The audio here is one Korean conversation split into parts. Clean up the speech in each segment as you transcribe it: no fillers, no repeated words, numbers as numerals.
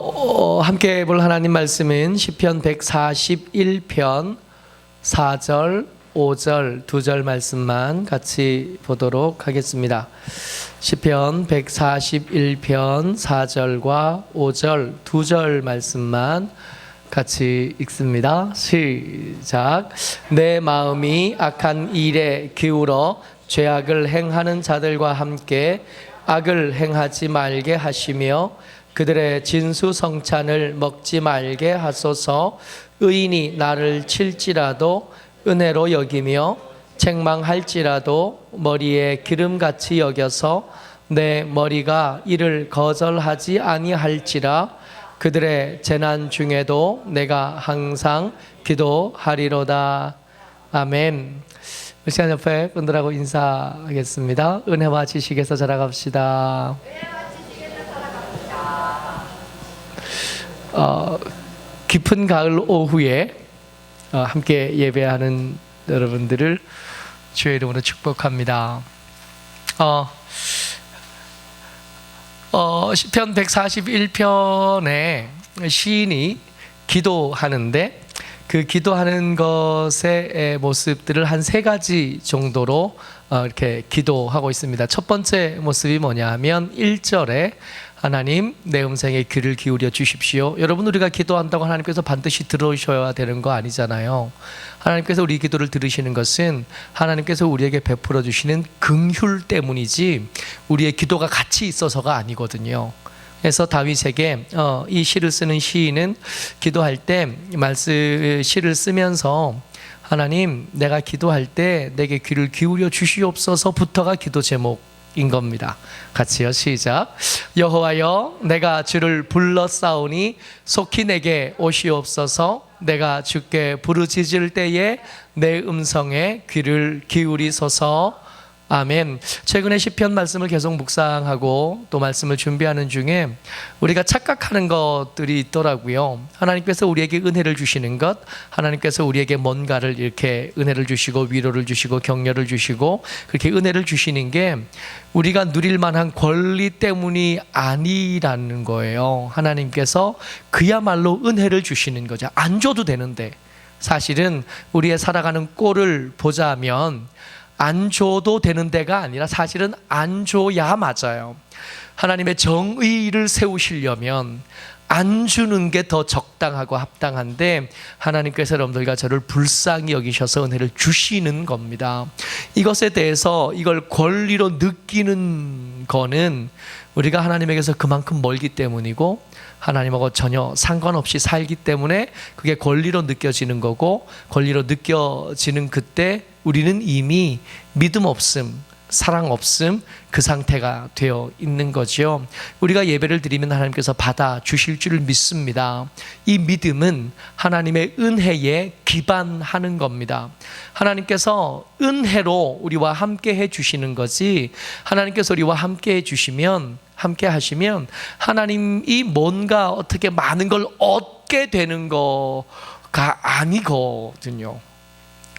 함께 볼 하나님 말씀은 시편 141편 4절, 5절, 2절 말씀만 같이 보도록 하겠습니다. 시편 141편 4절과 5절, 2절 말씀만 같이 읽습니다. 시작. 내 마음이 악한 일에 기울어 죄악을 행하는 자들과 함께 악을 행하지 말게 하시며 그들의 진수성찬을 먹지 말게 하소서. 의인이 나를 칠지라도 은혜로 여기며 책망할지라도 머리에 기름같이 여겨서 내 머리가 이를 거절하지 아니할지라. 그들의 재난 중에도 내가 항상 기도하리로다. 아멘. 시간 옆에 분들하고 인사하겠습니다. 은혜와 지식에서 자라갑시다. 깊은 가을 오후에 함께 예배하는 여러분들을 주의 이름으로 축복합니다. 시편 141편에 시인이 기도하는데 그 기도하는 것의 모습들을 한 세 가지 정도로 이렇게 기도하고 있습니다. 첫 번째 모습이 뭐냐 하면 1절에 하나님 내 음성에 귀를 기울여 주십시오. 여러분, 우리가 기도한다고 하나님께서 반드시 들으셔야 되는 거 아니잖아요. 하나님께서 우리 기도를 들으시는 것은 하나님께서 우리에게 베풀어 주시는 긍휼 때문이지 우리의 기도가 같이 있어서가 아니거든요. 그래서 다윗에게 이 시를 쓰는 시인은 기도할 때 시를 쓰면서 하나님 내가 기도할 때 내게 귀를 기울여 주시옵소서부터가 기도 제목인 겁니다. 같이요, 시작. 여호와여 내가 주를 불렀사오니 속히 내게 오시옵소서. 내가 주께 부르짖을 때에 내 음성에 귀를 기울이소서. 아멘. 최근에 시편 말씀을 계속 묵상하고 또 말씀을 준비하는 중에 우리가 착각하는 것들이 있더라고요. 하나님께서 우리에게 은혜를 주시는 것, 하나님께서 우리에게 뭔가를 이렇게 은혜를 주시고 위로를 주시고 격려를 주시고 그렇게 은혜를 주시는 게 우리가 누릴 만한 권리 때문이 아니라는 거예요. 하나님께서 그야말로 은혜를 주시는 거죠. 안 줘도 되는데 사실은 우리의 살아가는 꼴을 보자면 안 줘도 되는 데가 아니라 사실은 안 줘야 맞아요. 하나님의 정의를 세우시려면 안 주는 게 더 적당하고 합당한데 하나님께서 여러분들과 저를 불쌍히 여기셔서 은혜를 주시는 겁니다. 이것에 대해서 이걸 권리로 느끼는 거는 우리가 하나님에게서 그만큼 멀기 때문이고 하나님하고 전혀 상관없이 살기 때문에 그게 권리로 느껴지는 거고, 권리로 느껴지는 그때 우리는 이미 믿음 없음, 사랑 없음 그 상태가 되어 있는 거죠. 우리가 예배를 드리면 하나님께서 받아 주실 줄을 믿습니다. 이 믿음은 하나님의 은혜에 기반하는 겁니다. 하나님께서 은혜로 우리와 함께 해 주시는 거지, 하나님께서 우리와 함께 해 주시면, 함께 하시면 하나님이 뭔가 어떻게 많은 걸 얻게 되는 거가 아니거든요.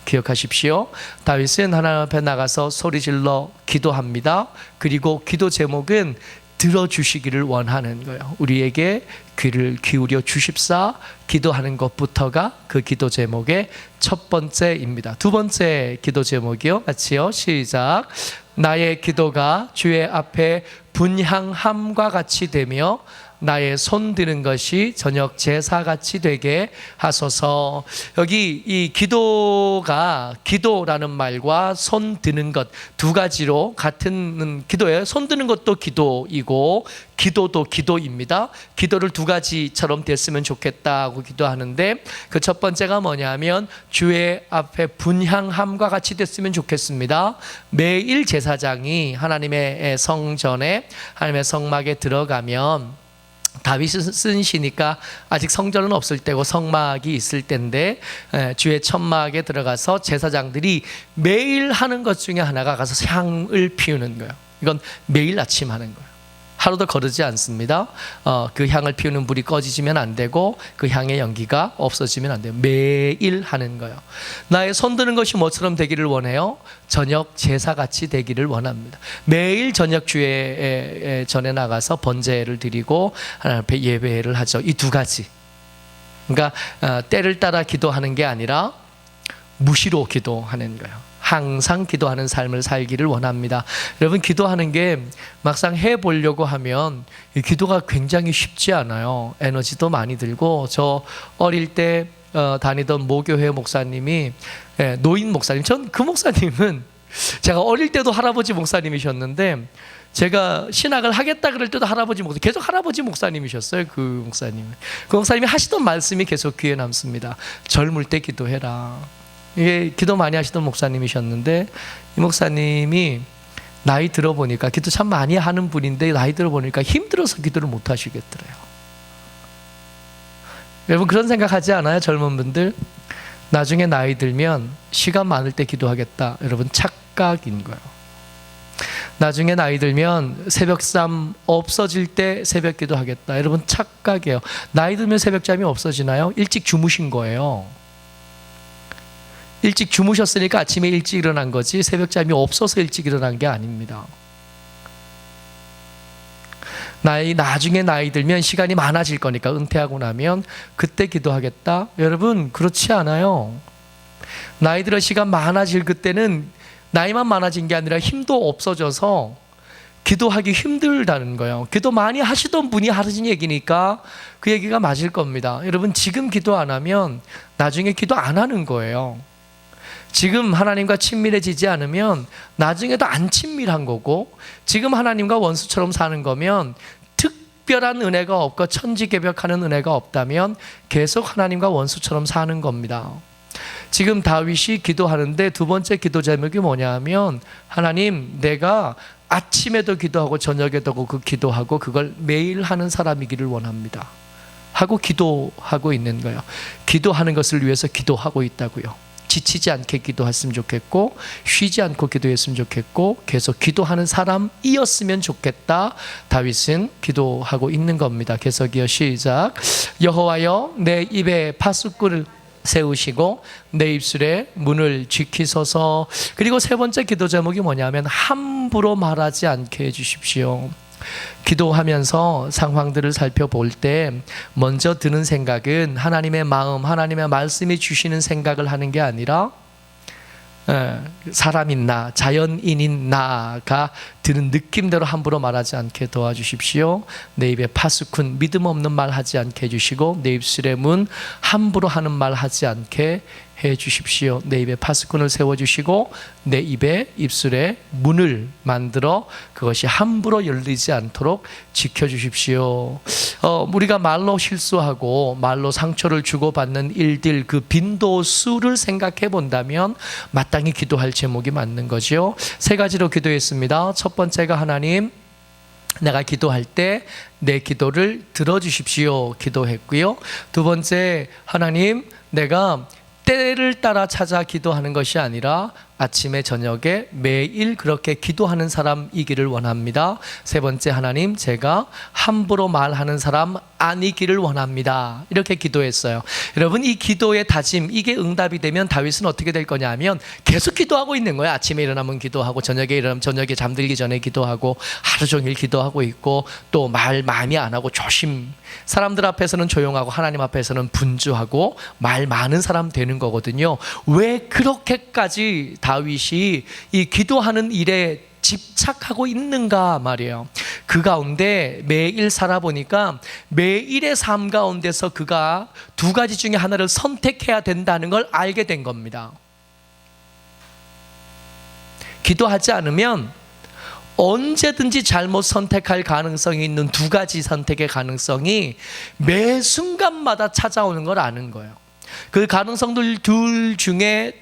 기억하십시오. 다윗은 하나님 앞에 나가서 소리질러 기도합니다. 그리고 기도 제목은 들어주시기를 원하는 거예요. 우리에게 귀를 기울여 주십사 기도하는 것부터가 그 기도 제목의 첫 번째입니다. 두 번째 기도 제목이요. 같이요, 시작. 나의 기도가 주의 앞에 분향함과 같이 되며 나의 손 드는 것이 저녁 제사같이 되게 하소서. 여기 이 기도가, 기도라는 말과 손 드는 것 두 가지로 같은 기도예요. 손 드는 것도 기도이고 기도도 기도입니다. 기도를 두 가지처럼 됐으면 좋겠다고 기도하는데 그 첫 번째가 뭐냐면 주의 앞에 분향함과 같이 됐으면 좋겠습니다. 매일 제사장이 하나님의 성전에, 하나님의 성막에 들어가면, 다윗이 쓴 시니까 아직 성전은 없을 때고 성막이 있을 때인데 주의 천막에 들어가서 제사장들이 매일 하는 것 중에 하나가 가서 향을 피우는 거예요. 이건 매일 아침 하는 거예요. 하루도 거르지 않습니다. 그 향을 피우는 불이 꺼지면 안 되고 그 향의 연기가 없어지면 안 돼요. 매일 하는 거예요. 나의 손드는 것이 뭐처럼 되기를 원해요? 저녁 제사같이 되기를 원합니다. 매일 저녁 주에 전에 나가서 번제를 드리고 하나님 앞에 예배를 하죠. 이 두 가지. 그러니까 때를 따라 기도하는 게 아니라 무시로 기도하는 거예요. 항상 기도하는 삶을 살기를 원합니다. 여러분, 기도하는 게 막상 해보려고 하면 기도가 굉장히 쉽지 않아요. 에너지도 많이 들고, 저 어릴 때 다니던 모교회 목사님이 노인 목사님, 전 그 목사님은 제가 어릴 때도 할아버지 목사님이셨는데 제가 신학을 하겠다 그럴 때도 할아버지 목사님, 계속 할아버지 목사님이셨어요. 그 목사님이 하시던 말씀이 계속 귀에 남습니다. 젊을 때 기도해라. 이게 기도 많이 하시던 목사님이셨는데, 이 목사님이 나이 들어보니까, 기도 참 많이 하는 분인데 나이 들어보니까 힘들어서 기도를 못 하시겠더래요. 여러분, 그런 생각하지 않아요? 젊은 분들 나중에 나이 들면 시간 많을 때 기도하겠다. 여러분, 착각인 거예요. 나중에 나이 들면 새벽잠 없어질 때 새벽 기도하겠다. 여러분, 착각이에요. 나이 들면 새벽잠이 없어지나요? 일찍 주무신 거예요. 일찍 주무셨으니까 아침에 일찍 일어난 거지, 새벽잠이 없어서 일찍 일어난 게 아닙니다. 나중에 나이 들면 시간이 많아질 거니까, 은퇴하고 나면 그때 기도하겠다. 여러분, 그렇지 않아요. 나이 들어 시간 많아질 그때는 나이만 많아진 게 아니라 힘도 없어져서 기도하기 힘들다는 거예요. 기도 많이 하시던 분이 하신 얘기니까 그 얘기가 맞을 겁니다. 여러분, 지금 기도 안 하면 나중에 기도 안 하는 거예요. 지금 하나님과 친밀해지지 않으면 나중에도 안 친밀한 거고, 지금 하나님과 원수처럼 사는 거면, 특별한 은혜가 없고 천지개벽하는 은혜가 없다면 계속 하나님과 원수처럼 사는 겁니다. 지금 다윗이 기도하는데 두 번째 기도 제목이 뭐냐 하면, 하나님, 내가 아침에도 기도하고 저녁에도 그 기도하고 그걸 매일 하는 사람이기를 원합니다 하고 기도하고 있는 거예요. 기도하는 것을 위해서 기도하고 있다고요. 지치지 않게 기도했으면 좋겠고, 쉬지 않고 기도했으면 좋겠고, 계속 기도하는 사람이었으면 좋겠다. 다윗은 기도하고 있는 겁니다. 계속이요, 시작. 여호와여, 내 입에 파수꾼을 세우시고 내 입술에 문을 지키소서. 그리고 세 번째 기도 제목이 뭐냐면, 함부로 말하지 않게 해주십시오. 기도하면서 상황들을 살펴볼 때 먼저 드는 생각은 하나님의 마음, 하나님의 말씀이 주시는 생각을 하는 게 아니라 사람인 나, 자연인인 나가 드는 느낌대로 함부로 말하지 않게 도와주십시오. 내 입에 파수꾼, 믿음 없는 말 하지 않게 해주시고, 내 입술의 문, 함부로 하는 말 하지 않게 해 주십시오. 내 입에 파수꾼을 세워주시고 내 입에 입술에 문을 만들어 그것이 함부로 열리지 않도록 지켜주십시오. 우리가 말로 실수하고 말로 상처를 주고받는 일들, 그 빈도수를 생각해 본다면 마땅히 기도할 제목이 맞는 거죠. 세 가지로 기도했습니다. 첫 번째가, 하나님, 내가 기도할 때 내 기도를 들어주십시오 기도했고요. 두 번째, 하나님, 내가 때를 따라 찾아 기도하는 것이 아니라 아침에 저녁에 매일 그렇게 기도하는 사람이기를 원합니다. 세 번째, 하나님, 제가 함부로 말하는 사람 아니기를 원합니다. 이렇게 기도했어요. 여러분, 이 기도의 다짐, 이게 응답이 되면 다윗은 어떻게 될 거냐 하면 계속 기도하고 있는 거예요. 아침에 일어나면 기도하고, 저녁에 일어나면 저녁에 잠들기 전에 기도하고, 하루 종일 기도하고 있고, 또 말 많이 안 하고 조심, 사람들 앞에서는 조용하고 하나님 앞에서는 분주하고 말 많은 사람 되는 거거든요. 왜 그렇게까지 다윗이 이 기도하는 일에 집착하고 있는가 말이에요. 그 가운데 매일 살아보니까 매일의 삶 가운데서 그가 두 가지 중에 하나를 선택해야 된다는 걸 알게 된 겁니다. 기도하지 않으면 언제든지 잘못 선택할 가능성이 있는 두 가지 선택의 가능성이 매 순간마다 찾아오는 걸 아는 거예요. 그 가능성들 둘 중에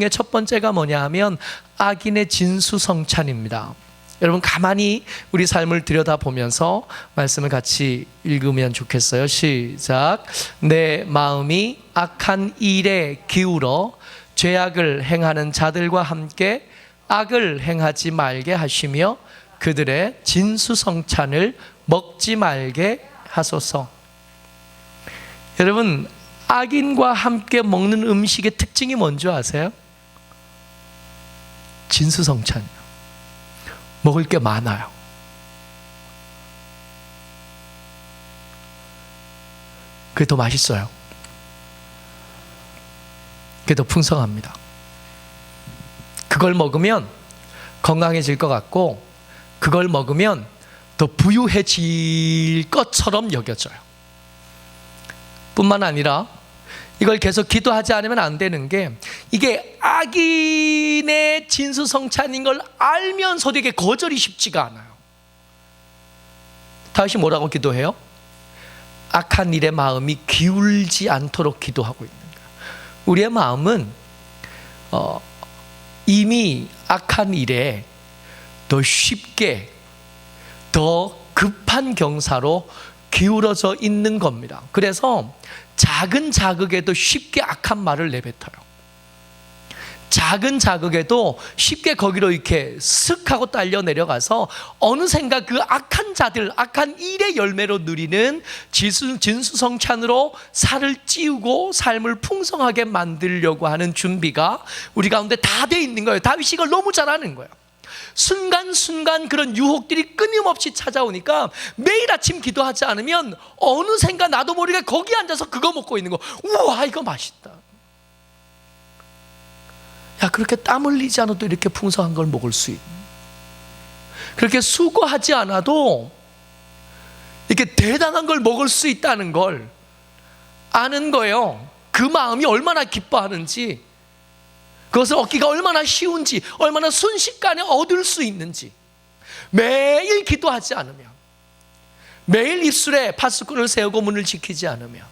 첫 번째가 뭐냐 하면 악인의 진수성찬입니다. 여러분, 가만히 우리 삶을 들여다보면서 말씀을 같이 읽으면 좋겠어요. 시작. 내 마음이 악한 일에 기울어 죄악을 행하는 자들과 함께 악을 행하지 말게 하시며 그들의 진수성찬을 먹지 말게 하소서. 여러분, 악인과 함께 먹는 음식의 특징이 뭔지 아세요? 진수성찬이에요. 먹을 게 많아요. 그게 더 맛있어요. 그게 더 풍성합니다. 그걸 먹으면 건강해질 것 같고, 그걸 먹으면 더 부유해질 것처럼 여겨져요. 뿐만 아니라 이걸 계속 기도하지 않으면 안 되는 게, 이게 악인의 진수성찬인 걸 알면서도 이게 거절이 쉽지가 않아요. 다윗이 뭐라고 기도해요? 악한 일에 마음이 기울지 않도록 기도하고 있는 거예요. 우리의 마음은 이미 악한 일에 더 쉽게, 더 급한 경사로 기울어져 있는 겁니다. 그래서 작은 자극에도 쉽게 악한 말을 내뱉어요. 작은 자극에도 쉽게 거기로 이렇게 슥 하고 딸려 내려가서 어느샌가 그 악한 자들, 악한 일의 열매로 누리는 진수성찬으로 살을 찌우고 삶을 풍성하게 만들려고 하는 준비가 우리 가운데 다 돼 있는 거예요. 다윗이 이걸 너무 잘 아는 거예요. 순간순간 그런 유혹들이 끊임없이 찾아오니까 매일 아침 기도하지 않으면 어느샌가 나도 모르게 거기 앉아서 그거 먹고 있는 거. 우와, 이거 맛있다. 야, 그렇게 땀 흘리지 않아도 이렇게 풍성한 걸 먹을 수 있는, 그렇게 수고하지 않아도 이렇게 대단한 걸 먹을 수 있다는 걸 아는 거예요. 그 마음이 얼마나 기뻐하는지, 그것을 얻기가 얼마나 쉬운지, 얼마나 순식간에 얻을 수 있는지. 매일 기도하지 않으면, 매일 입술에 파수꾼을 세우고 문을 지키지 않으면,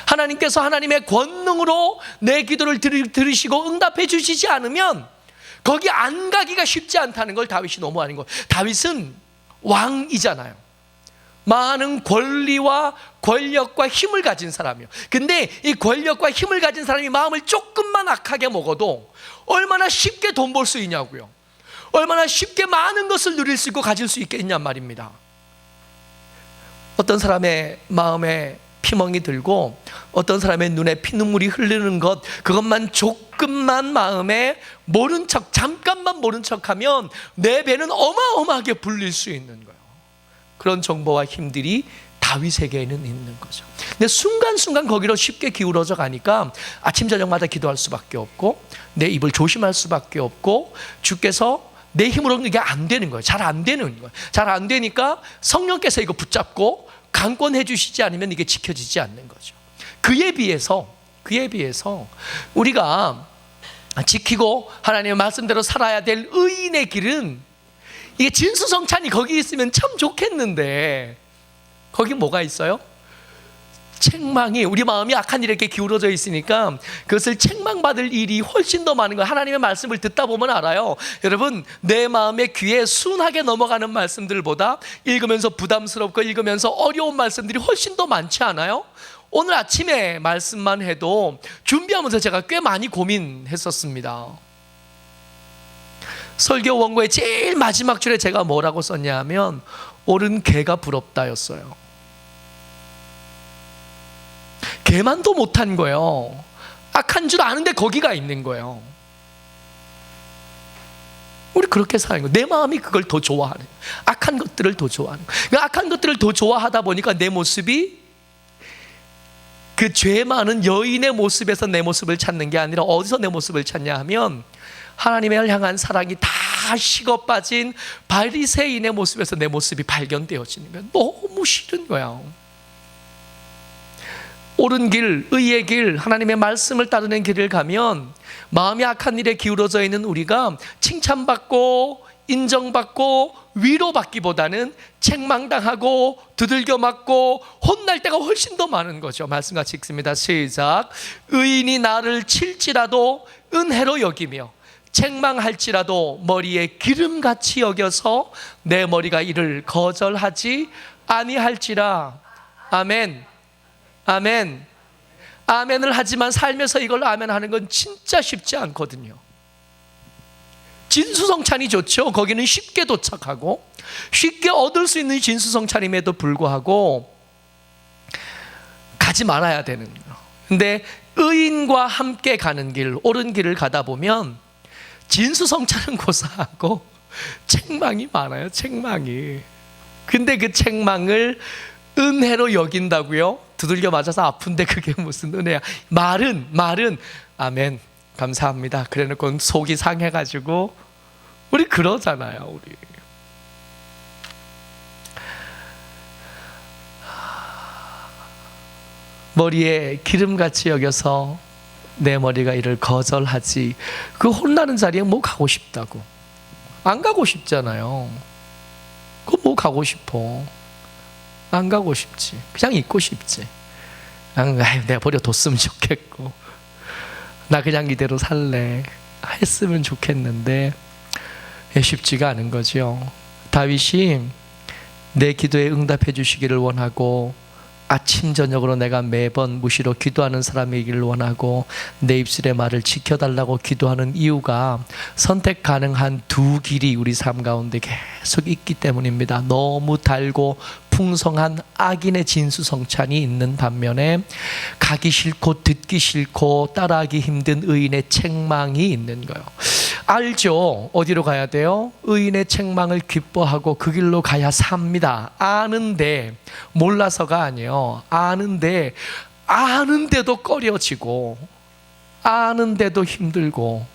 하나님께서 하나님의 권능으로 내 기도를 들으시고 응답해 주시지 않으면 거기 안 가기가 쉽지 않다는 걸 다윗이 너무 아는 거예요. 다윗은 왕이잖아요. 많은 권리와 권력과 힘을 가진 사람이에요. 근데 이 권력과 힘을 가진 사람이 마음을 조금만 악하게 먹어도 얼마나 쉽게 돈 벌 수 있냐고요. 얼마나 쉽게 많은 것을 누릴 수 있고 가질 수 있겠냔 말입니다. 어떤 사람의 마음에 피멍이 들고 어떤 사람의 눈에 피눈물이 흐르는 것, 그것만 조금만 마음에 모른 척, 잠깐만 모른 척하면 내 배는 어마어마하게 불릴 수 있는 거예요. 그런 정보와 힘들이 다윗에게는 있는 거죠. 근데 순간순간 거기로 쉽게 기울어져 가니까 아침 저녁마다 기도할 수밖에 없고, 내 입을 조심할 수밖에 없고, 주께서 내 힘으로는 이게 안 되는 거예요. 잘 안 되는 거예요. 잘 안 되니까 성령께서 이거 붙잡고 강권해 주시지 않으면 이게 지켜지지 않는 거죠. 그에 비해서 우리가 지키고 하나님의 말씀대로 살아야 될 의인의 길은, 이게 진수성찬이 거기 있으면 참 좋겠는데 거기 뭐가 있어요? 책망이, 우리 마음이 악한 일에 기울어져 있으니까 그것을 책망받을 일이 훨씬 더 많은 거예요. 하나님의 말씀을 듣다 보면 알아요. 여러분, 내 마음의 귀에 순하게 넘어가는 말씀들보다 읽으면서 부담스럽고 읽으면서 어려운 말씀들이 훨씬 더 많지 않아요? 오늘 아침에 말씀만 해도 준비하면서 제가 꽤 많이 고민했었습니다. 설교 원고의 제일 마지막 줄에 제가 뭐라고 썼냐 하면, 옳은 개가 부럽다였어요. 개만도 못한 거예요. 악한 줄 아는데 거기가 있는 거예요. 우리 그렇게 사는 거예요. 내 마음이 그걸 더 좋아하는 거예요. 악한 것들을 더 좋아하는 거예요. 그러니까 악한 것들을 더 좋아하다 보니까 내 모습이 그 죄 많은 여인의 모습에서 내 모습을 찾는 게 아니라 어디서 내 모습을 찾냐 하면, 하나님을 향한 사랑이 다 식어 빠진 바리새인의 모습에서 내 모습이 발견되어지는 거예요. 너무 싫은 거야. 옳은 길, 의의 길, 하나님의 말씀을 따르는 길을 가면 마음이 악한 일에 기울어져 있는 우리가 칭찬받고 인정받고 위로받기보다는 책망당하고 두들겨 맞고 혼날 때가 훨씬 더 많은 거죠. 말씀 같이 읽습니다. 시작. 의인이 나를 칠지라도 은혜로 여기며 책망할지라도 머리에 기름같이 여겨서 내 머리가 이를 거절하지 아니할지라. 아멘. 아멘. 아멘을 하지만 살면서 이걸 아멘하는 건 진짜 쉽지 않거든요. 진수성찬이 좋죠. 거기는 쉽게 도착하고 쉽게 얻을 수 있는 진수성찬임에도 불구하고 가지 말아야 되는 거예요. 근데 의인과 함께 가는 길, 옳은 길을 가다 보면 진수성찬은 고사하고 책망이 많아요. 책망이. 근데 그 책망을 은혜로 여긴다고요? 두들겨 맞아서 아픈데 그게 무슨 은혜야? 말은 아멘 감사합니다. 그래놓고 속이 상해가지고 우리 그러잖아요. 우리 머리에 기름같이 여겨서 내 머리가 이를 거절하지. 그 혼나는 자리에 뭐 가고 싶다고? 안 가고 싶잖아요. 그 뭐 가고 싶어? 안 가고 싶지. 그냥 있고 싶지. 그냥 내가 버려뒀으면 좋겠고 나 그냥 이대로 살래 했으면 좋겠는데 쉽지가 않은 거죠. 다윗이 내 기도에 응답해 주시기를 원하고 아침 저녁으로 내가 매번 무시로 기도하는 사람이기를 원하고 내 입술의 말을 지켜달라고 기도하는 이유가 선택 가능한 두 길이 우리 삶 가운데 계속 있기 때문입니다. 너무 달고 풍성한 악인의 진수성찬이 있는 반면에 가기 싫고 듣기 싫고 따라하기 힘든 의인의 책망이 있는 거예요. 알죠? 어디로 가야 돼요? 의인의 책망을 기뻐하고 그 길로 가야 삽니다. 아는데 몰라서가 아니에요. 아는데도 꺼려지고 아는데도 힘들고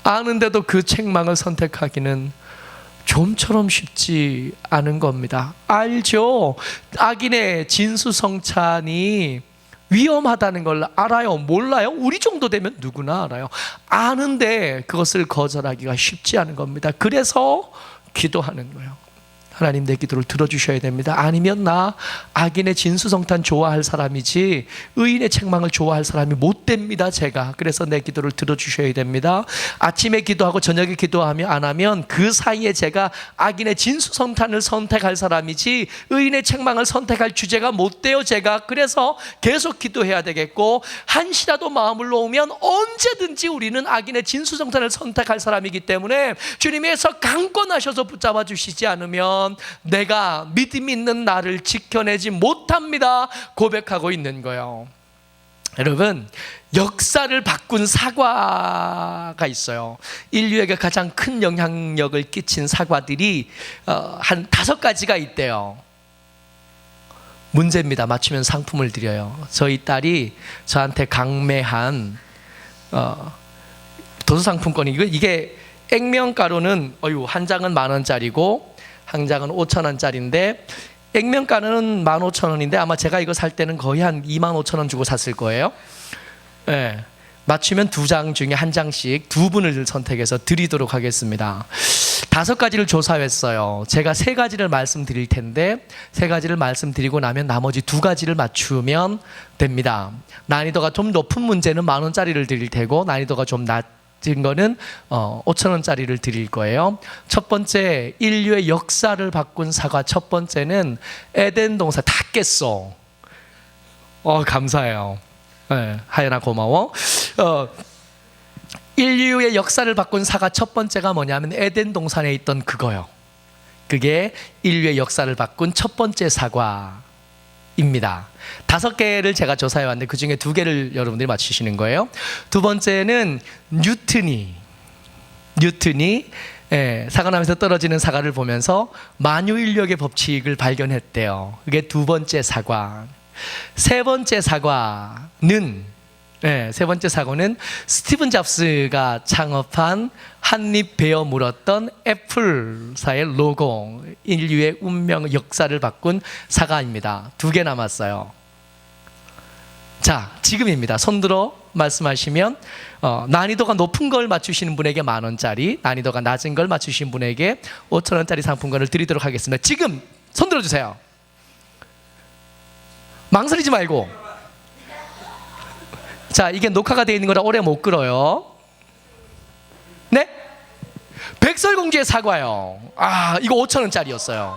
아는데도 그 책망을 선택하기는 좀처럼 쉽지 않은 겁니다. 알죠? 악인의 진수성찬이 위험하다는 걸 알아요? 몰라요? 우리 정도 되면 누구나 알아요. 아는데 그것을 거절하기가 쉽지 않은 겁니다. 그래서 기도하는 거예요. 하나님 내 기도를 들어주셔야 됩니다. 아니면 나 악인의 진수성찬 좋아할 사람이지 의인의 책망을 좋아할 사람이 못 됩니다. 제가. 그래서 내 기도를 들어주셔야 됩니다. 아침에 기도하고 저녁에 기도하며 안 하면 그 사이에 제가 악인의 진수성찬을 선택할 사람이지 의인의 책망을 선택할 주제가 못 돼요. 제가. 그래서 계속 기도해야 되겠고 한시라도 마음을 놓으면 언제든지 우리는 악인의 진수성찬을 선택할 사람이기 때문에 주님께서 강권하셔서 붙잡아 주시지 않으면 내가 믿음 있는 나를 지켜내지 못합니다 고백하고 있는 거예요. 여러분 역사를 바꾼 사과가 있어요. 인류에게 가장 큰 영향력을 끼친 사과들이 한 5가지가 있대요. 문제입니다. 맞추면 상품을 드려요. 저희 딸이 저한테 강매한 도서상품권이 이게 액면가루는 한 장은 10,000원짜리고 한 장은 5,000원짜리인데 액면가루는 15,000원인데 아마 제가 이거 살 때는 거의 한 25,000원 주고 샀을 거예요. 네. 맞추면 2장 중에 1장씩 2분을 선택해서 드리도록 하겠습니다. 5가지를 조사했어요. 제가 3가지를 말씀드릴 텐데 3가지를 말씀드리고 나면 나머지 2가지를 맞추면 됩니다. 난이도가 좀 높은 문제는 10,000원짜리를 드릴 테고 난이도가 좀 낮은 거는 5,000원짜리를 드릴 거예요. 첫 번째, 인류의 역사를 바꾼 사과. 첫 번째는 에덴 동산. 다 깼어. 감사해요. 네, 하연아 고마워. 인류의 역사를 바꾼 사과 첫 번째가 뭐냐면 에덴 동산에 있던 그거요. 그게 인류의 역사를 바꾼 첫 번째 사과입니다. 5개를 제가 조사해 왔는데 그 중에 2개를 여러분들이 맞추시는 거예요. 두 번째는 뉴턴이 사과나무에서 떨어지는 사과를 보면서 만유인력의 법칙을 발견했대요. 그게 2번째 사과. 세 번째 사과는 스티븐 잡스가 창업한 한입 베어 물었던 애플사의 로고, 인류의 운명 역사를 바꾼 사과입니다. 2개 남았어요. 자, 지금입니다. 손들어 말씀하시면 난이도가 높은 걸 맞추시는 분에게 10,000원짜리, 난이도가 낮은 걸 맞추신 분에게 5,000원짜리 상품권을 드리도록 하겠습니다. 지금 손들어 주세요. 망설이지 말고. 자, 이게 녹화가 되어 있는 거라 오래 못 끌어요. 네? 백설공주의 사과요. 이거 5,000원짜리였어요.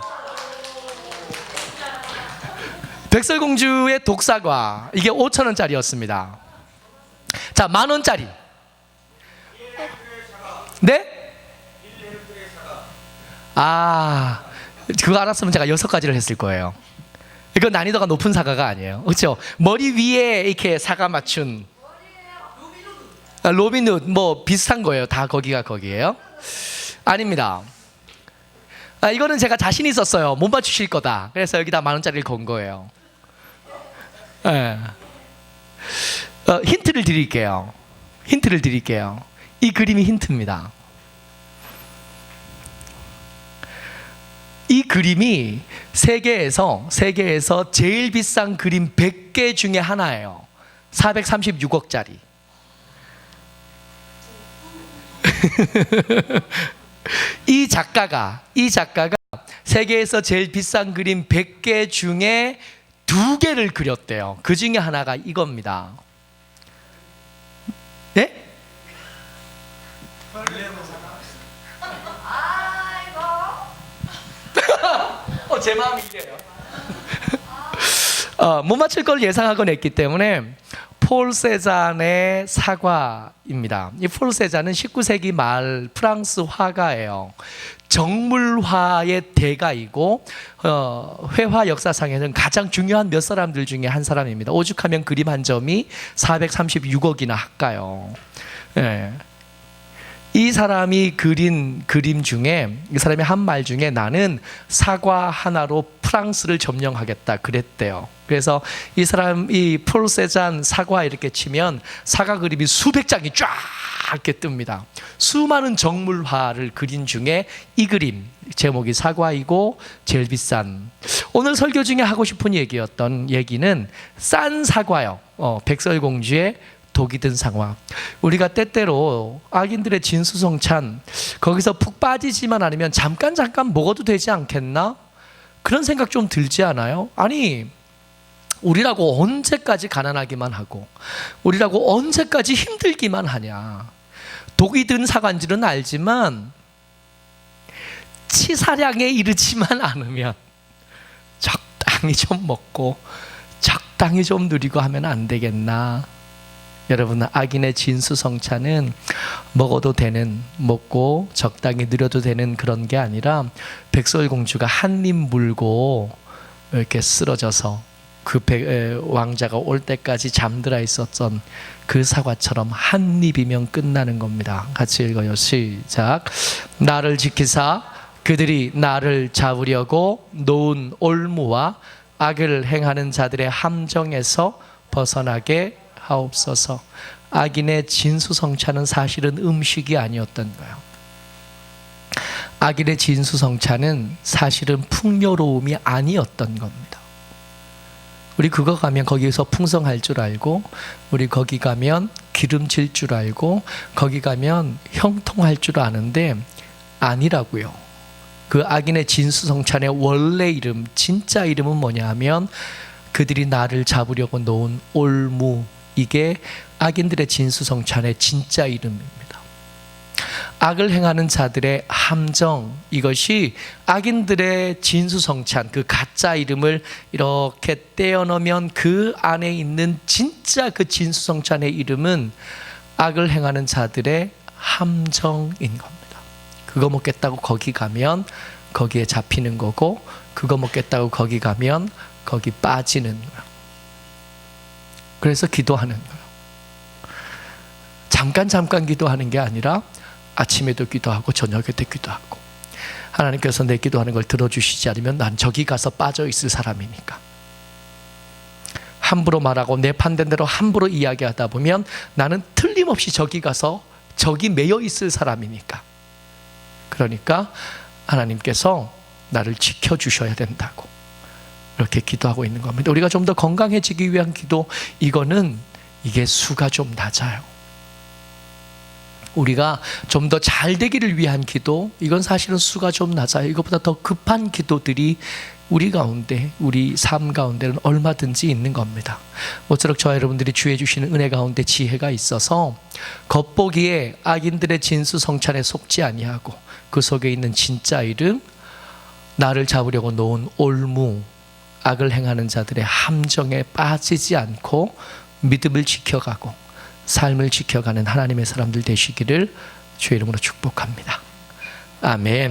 백설공주의 독사과. 이게 5,000원짜리였습니다. 자, 10,000원짜리. 네? 아, 그거 알았으면 제가 6가지를 했을 거예요. 이거 난이도가 높은 사과가 아니에요. 그렇죠? 머리 위에 이렇게 사과 맞춘 로빈훗 뭐 비슷한 거예요. 다 거기에요? 아닙니다. 이거는 제가 자신 있었어요. 못 맞추실 거다. 그래서 여기다 10,000원짜리를 건 거예요. 네. 힌트를 드릴게요. 이 그림이 힌트입니다. 이 그림이 세계에서 제일 비싼 그림 100개 중에 하나예요. 436억짜리. 이 작가가 세계에서 제일 비싼 그림 100개 중에 2개를 그렸대요. 그 중에 하나가 이겁니다. 네? 제 마음이 이래요. 못 맞힐 걸 예상하곤 했기 때문에 폴 세잔의 사과입니다. 이 폴 세잔은 19세기 말 프랑스 화가예요. 정물화의 대가이고 회화 역사상에는 가장 중요한 몇 사람들 중에 한 사람입니다. 오죽하면 그림 한 점이 436억이나 할까요? 네. 이 사람이 그린 그림 중에, 이 사람이 한 말 중에 나는 사과 하나로 프랑스를 점령하겠다 그랬대요. 그래서 이 폴 세잔 사과 이렇게 치면 사과 그림이 수백 장이 쫙 이렇게 뜹니다. 수많은 정물화를 그린 중에 이 그림 제목이 사과이고 제일 비싼. 오늘 설교 중에 하고 싶은 얘기는 싼 사과요. 백설공주의 독이 든 상황. 우리가 때때로 악인들의 진수성찬 거기서 푹 빠지지만 않으면 잠깐 먹어도 되지 않겠나? 그런 생각 좀 들지 않아요? 아니, 우리라고 언제까지 가난하기만 하고 우리라고 언제까지 힘들기만 하냐. 독이 든 사과인지는 알지만 치사량에 이르지만 않으면 적당히 좀 먹고 적당히 좀 누리고 하면 안 되겠나? 여러분, 악인의 진수성찬은 먹어도 되는, 먹고 적당히 누려도 되는 그런 게 아니라 백설공주가 한 입 물고 이렇게 쓰러져서 왕자가 올 때까지 잠들어 있었던 그 사과처럼 한 입이면 끝나는 겁니다. 같이 읽어요. 시작. 나를 지키사 그들이 나를 잡으려고 놓은 올무와 악을 행하는 자들의 함정에서 벗어나게 하옵소서. 악인의 진수성찬은 사실은 음식이 아니었던 거예요. 악인의 진수성찬은 사실은 풍요로움이 아니었던 겁니다. 우리 그거 가면 거기서 풍성할 줄 알고, 우리 거기 가면 기름질 줄 알고, 거기 가면 형통할 줄 아는데 아니라고요. 그 악인의 진수성찬의 원래 이름, 진짜 이름은 뭐냐 하면 그들이 나를 잡으려고 놓은 올무, 이게 악인들의 진수성찬의 진짜 이름입니다. 악을 행하는 자들의 함정, 이것이 악인들의 진수성찬, 그 가짜 이름을 이렇게 떼어넣으면 그 안에 있는 진짜 그 진수성찬의 이름은 악을 행하는 자들의 함정인 겁니다. 그거 먹겠다고 거기 가면 거기에 잡히는 거고, 그거 먹겠다고 거기 가면 거기 빠지는 거예요. 그래서 기도하는 거예요. 잠깐 기도하는 게 아니라 아침에도 기도하고 저녁에도 기도하고. 하나님께서 내 기도하는 걸 들어주시지 않으면 난 저기 가서 빠져 있을 사람이니까. 함부로 말하고 내 판단대로 함부로 이야기하다 보면 나는 틀림없이 저기 가서 저기 매여 있을 사람이니까. 그러니까 하나님께서 나를 지켜주셔야 된다고 이렇게 기도하고 있는 겁니다. 우리가 좀 더 건강해지기 위한 기도, 이게 수가 좀 낮아요. 우리가 좀 더 잘 되기를 위한 기도, 이건 사실은 수가 좀 낮아요. 이것보다 더 급한 기도들이 우리 가운데, 우리 삶 가운데는 얼마든지 있는 겁니다. 모쪼록 저와 여러분들이 주의 주시는 은혜 가운데 지혜가 있어서 겉보기에 악인들의 진수성찬에 속지 아니하고 그 속에 있는 진짜 이름, 나를 잡으려고 놓은 올무, 악을 행하는 자들의 함정에 빠지지 않고 믿음을 지켜가고 삶을 지켜가는 하나님의 사람들 되시기를 주의 이름으로 축복합니다. 아멘.